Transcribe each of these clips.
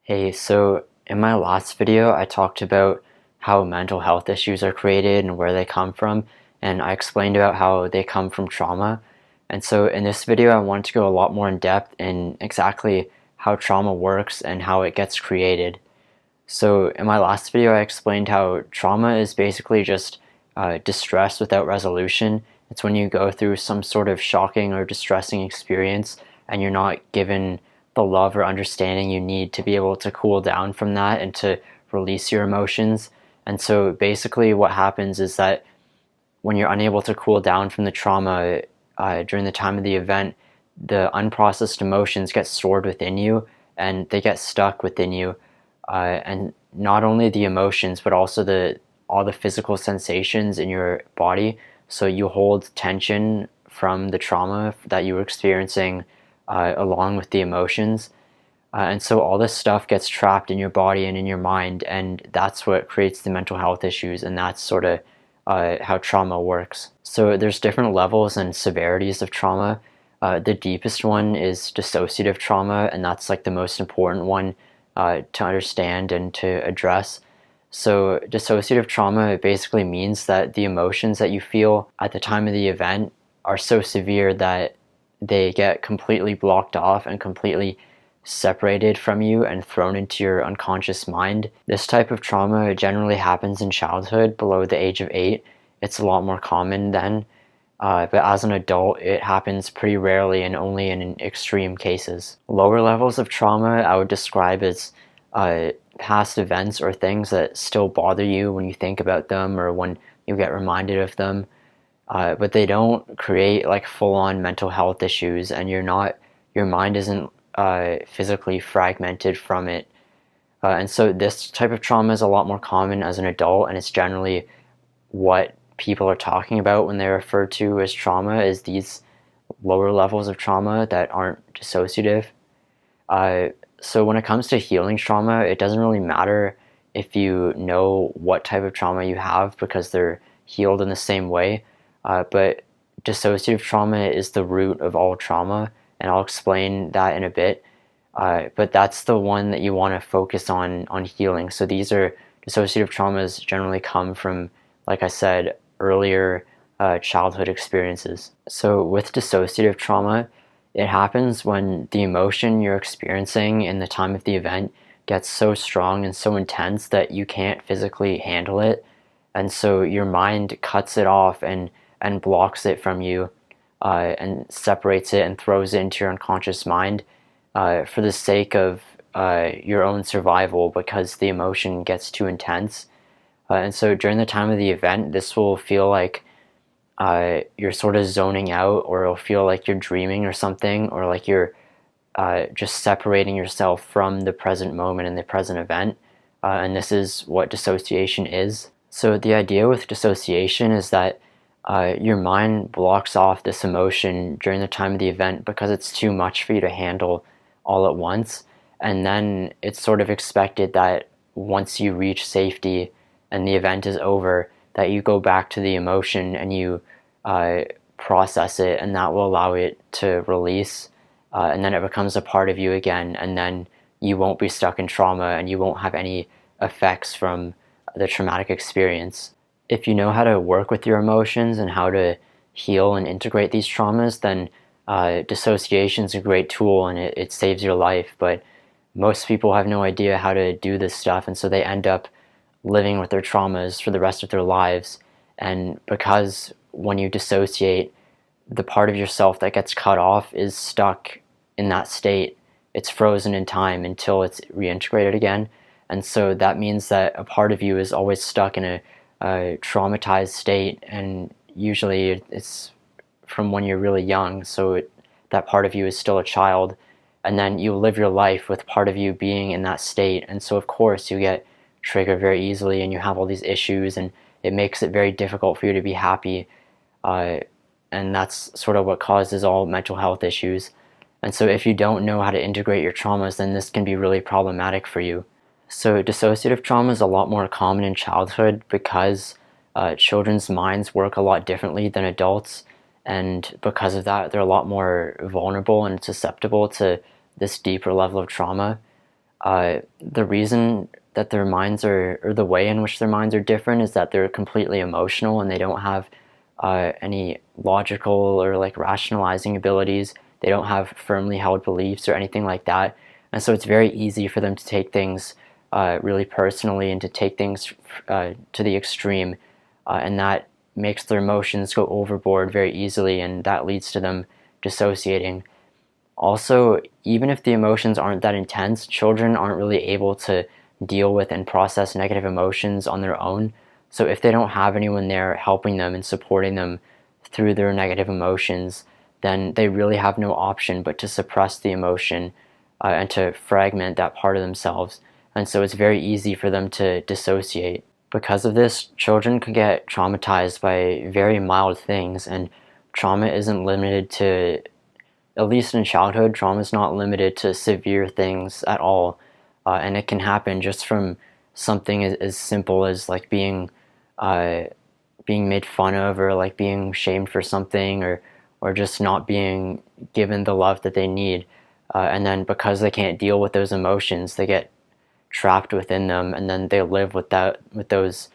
Hey, so in my last video, I talked about how mental health issues are created and where they come from, and I explained about how they come from trauma. And so in this video, I wanted to go a lot more in depth in exactly how trauma works and how it gets created. So in my last video, I explained how trauma is basically just distress without resolution. It's when you go through some sort of shocking or distressing experience and you're not given the love or understanding you need to be able to cool down from that and to release your emotions. And so basically what happens is that when you're unable to cool down from the trauma during the time of the event, the unprocessed emotions get stored within you and they get stuck within you. And not only the emotions, but also all the physical sensations in your body. So you hold tension from the trauma that you were experiencing along with the emotions. And so all this stuff gets trapped in your body and in your mind, and that's what creates the mental health issues, and that's sort of how trauma works. So there's different levels and severities of trauma. The deepest one is dissociative trauma, and that's like the most important one to understand and to address. So dissociative trauma basically means that the emotions that you feel at the time of the event are so severe that they get completely blocked off and completely separated from you and thrown into your unconscious mind. This type of trauma generally happens in childhood below the age of 8. It's a lot more common then. But as an adult, it happens pretty rarely and only in extreme cases. Lower levels of trauma I would describe as past events or things that still bother you when you think about them or when you get reminded of them. But they don't create like full-on mental health issues, and your mind isn't physically fragmented from it. And so this type of trauma is a lot more common as an adult, and it's generally what people are talking about when they refer to as trauma, is these lower levels of trauma that aren't dissociative. So when it comes to healing trauma, it doesn't really matter if you know what type of trauma you have because they're healed in the same way. But dissociative trauma is the root of all trauma, and I'll explain that in a bit. But that's the one that you want to focus on healing. So these are dissociative traumas generally come from, like I said, earlier childhood experiences. So with dissociative trauma, it happens when the emotion you're experiencing in the time of the event gets so strong and so intense that you can't physically handle it. And so your mind cuts it off and blocks it from you and separates it and throws it into your unconscious mind for the sake of your own survival because the emotion gets too intense. And so during the time of the event, this will feel like you're sort of zoning out, or it'll feel like you're dreaming or something, or like you're just separating yourself from the present moment and the present event. And this is what dissociation is. So the idea with dissociation is that your mind blocks off this emotion during the time of the event because it's too much for you to handle all at once. And then it's sort of expected that once you reach safety and the event is over, that you go back to the emotion and you process it, and that will allow it to release, and then it becomes a part of you again, and then you won't be stuck in trauma and you won't have any effects from the traumatic experience. If you know how to work with your emotions and how to heal and integrate these traumas, then dissociation is a great tool and it saves your life. But most people have no idea how to do this stuff, and so they end up living with their traumas for the rest of their lives. And because when you dissociate, the part of yourself that gets cut off is stuck in that state. It's frozen in time until it's reintegrated again. And so that means that a part of you is always stuck in a traumatized state, and usually it's from when you're really young, so that part of you is still a child, and then you live your life with part of you being in that state, and so of course you get triggered very easily and you have all these issues, and it makes it very difficult for you to be happy, and that's sort of what causes all mental health issues. And so if you don't know how to integrate your traumas, then this can be really problematic for you. So dissociative trauma is a lot more common in childhood because children's minds work a lot differently than adults, and because of that they're a lot more vulnerable and susceptible to this deeper level of trauma. The reason that their minds are, or the way in which their minds are different, is that they're completely emotional and they don't have any logical or like rationalizing abilities. They don't have firmly held beliefs or anything like that. And so it's very easy for them to take things really personally and to take things to the extreme. And that makes their emotions go overboard very easily, and that leads to them dissociating. Also, even if the emotions aren't that intense, children aren't really able to deal with and process negative emotions on their own. So if they don't have anyone there helping them and supporting them through their negative emotions, then they really have no option but to suppress the emotion and to fragment that part of themselves. And so it's very easy for them to dissociate. Because of this, children can get traumatized by very mild things, and trauma isn't limited to, at least in childhood, trauma is not limited to severe things at all. And it can happen just from something as simple as like uh, being made fun of, or like being shamed for something, or just not being given the love that they need. And then because they can't deal with those emotions, they get trapped within them, and then they live with those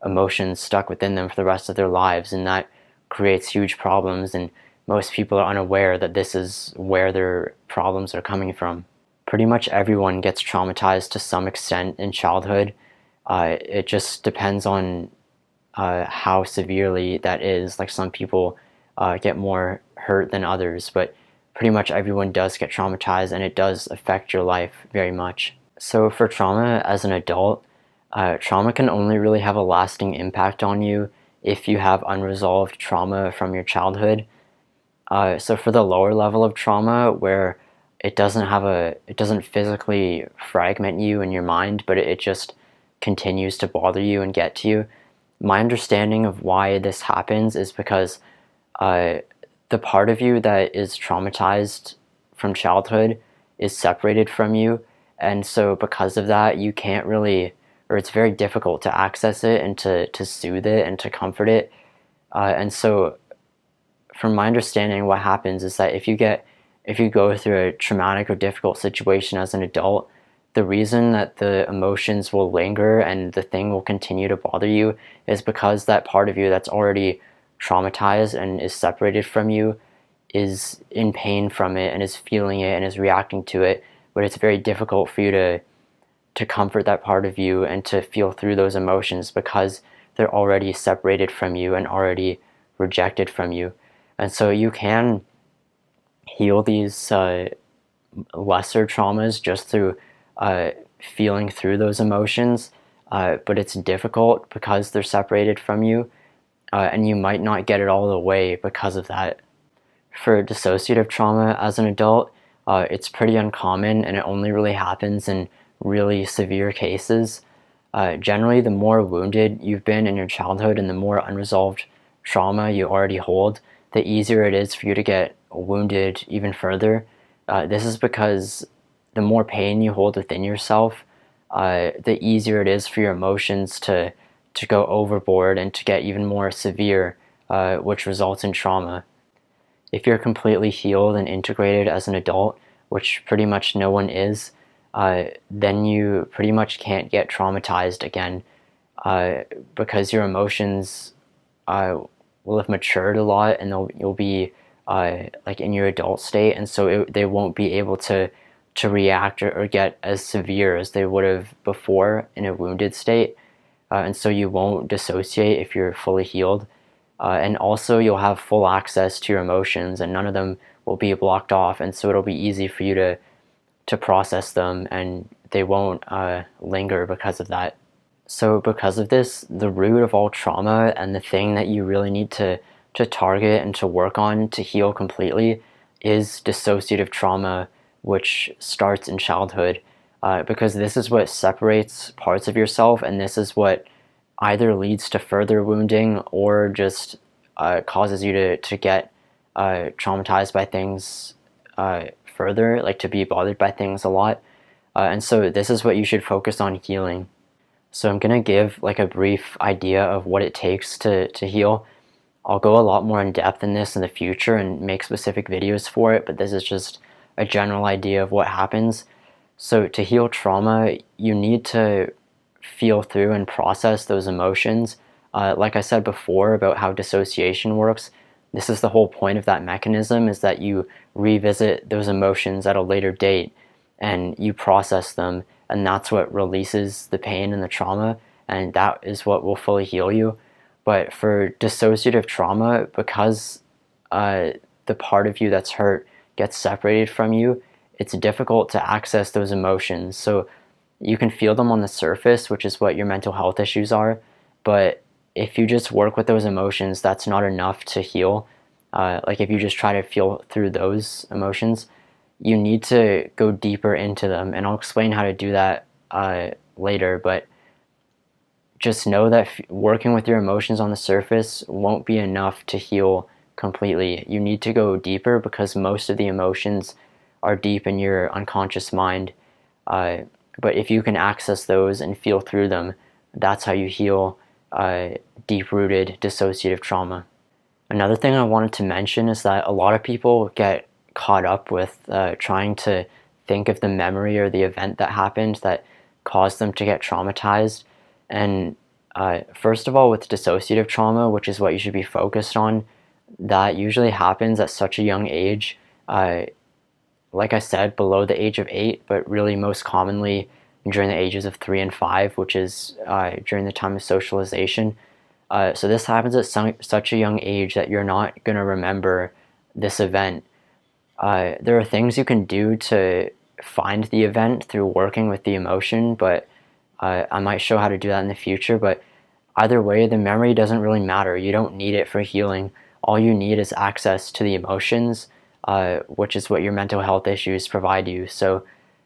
emotions stuck within them for the rest of their lives, and that creates huge problems. And most people are unaware that this is where their problems are coming from. Pretty much everyone gets traumatized to some extent in childhood. It just depends on how severely that is. Like some people get more hurt than others, but pretty much everyone does get traumatized, and it does affect your life very much. So for trauma as an adult, trauma can only really have a lasting impact on you if you have unresolved trauma from your childhood. So for the lower level of trauma, where it doesn't physically fragment you in your mind, but it just continues to bother you and get to you. My understanding of why this happens is because the part of you that is traumatized from childhood is separated from you, and so because of that, you can't really, or it's very difficult to access it and to soothe it and to comfort it. And so from my understanding, what happens is that if you go through a traumatic or difficult situation as an adult, the reason that the emotions will linger and the thing will continue to bother you is because that part of you that's already traumatized and is separated from you is in pain from it and is feeling it and is reacting to it. But it's very difficult for you to comfort that part of you and to feel through those emotions because they're already separated from you and already rejected from you. And so you can heal these lesser traumas just through feeling through those emotions, but it's difficult because they're separated from you, and you might not get it all the way because of that. For dissociative trauma as an adult, it's pretty uncommon, and it only really happens in really severe cases. Generally, the more wounded you've been in your childhood and the more unresolved trauma you already hold, the easier it is for you to get wounded even further. This is because the more pain you hold within yourself, the easier it is for your emotions to go overboard and to get even more severe, which results in trauma. If you're completely healed and integrated as an adult, which pretty much no one is, then you pretty much can't get traumatized again, because your emotions will have matured a lot, and you'll be like in your adult state, and so they won't be able to react or get as severe as they would have before in a wounded state, and so you won't dissociate if you're fully healed, and also you'll have full access to your emotions, and none of them will be blocked off, and so it'll be easy for you to process them, and they won't linger because of that. So because of this, the root of all trauma and the thing that you really need to target and to work on to heal completely is dissociative trauma, which starts in childhood, because this is what separates parts of yourself, and this is what either leads to further wounding or just causes you to get traumatized by things further, like to be bothered by things a lot. And so this is what you should focus on healing. So I'm going to give like a brief idea of what it takes to heal. I'll go a lot more in depth in this in the future and make specific videos for it, but this is just a general idea of what happens. So to heal trauma, you need to feel through and process those emotions. Like I said before about how dissociation works, this is the whole point of that mechanism, is that you revisit those emotions at a later date and you process them, and that's what releases the pain and the trauma, and that is what will fully heal you. But for dissociative trauma, because the part of you that's hurt gets separated from you, it's difficult to access those emotions. So you can feel them on the surface, which is what your mental health issues are, but if you just work with those emotions, that's not enough to heal. Like if you just try to feel through those emotions, you need to go deeper into them, and I'll explain how to do that later. But just know that working with your emotions on the surface won't be enough to heal completely. You need to go deeper because most of the emotions are deep in your unconscious mind. But if you can access those and feel through them, that's how you heal deep-rooted dissociative trauma. Another thing I wanted to mention is that a lot of people get caught up with trying to think of the memory or the event that happened that caused them to get traumatized. And first of all, with dissociative trauma, which is what you should be focused on, that usually happens at such a young age. Like I said, below the age of 8, but really most commonly during the ages of 3 and 5, which is during the time of socialization. So this happens at such a young age that you're not going to remember this event. There are things you can do to find the event through working with the emotion, but I might show how to do that in the future. But either way, the memory doesn't really matter. You don't need it for healing. All you need is access to the emotions, which is what your mental health issues provide you. So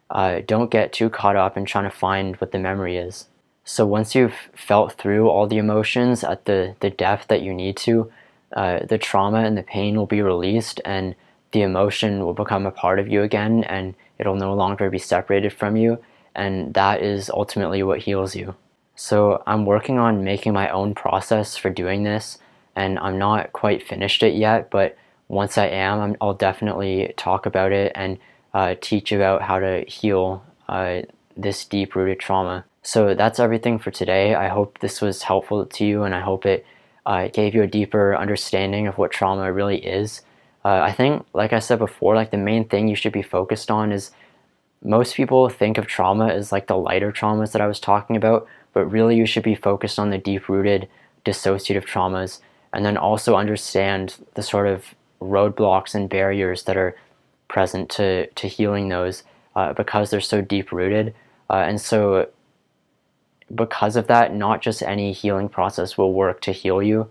don't get too caught up in trying to find what the memory is. So once you've felt through all the emotions at the depth that you need to, the trauma and the pain will be released, and the emotion will become a part of you again, and it'll no longer be separated from you, and that is ultimately what heals you. So I'm working on making my own process for doing this, and I'm not quite finished it yet, but once I am, I'll definitely talk about it and teach about how to heal this deep-rooted trauma. So that's everything for today. I hope this was helpful to you, and I hope it gave you a deeper understanding of what trauma really is. I think, like I said before, like the main thing you should be focused on is, most people think of trauma as like the lighter traumas that I was talking about, but really you should be focused on the deep-rooted dissociative traumas, and then also understand the sort of roadblocks and barriers that are present to healing those because they're so deep-rooted. And so because of that, not just any healing process will work to heal you,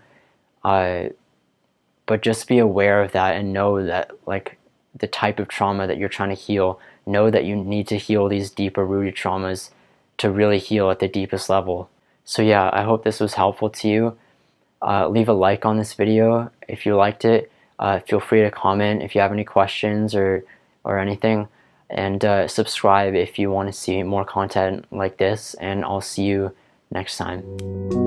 but just be aware of that and know that, like, the type of trauma that you're trying to heal, know that you need to heal these deeper rooted traumas to really heal at the deepest level. So yeah, I hope this was helpful to you. Leave a like on this video if you liked it. Feel free to comment if you have any questions or anything, and subscribe if you want to see more content like this, and I'll see you next time.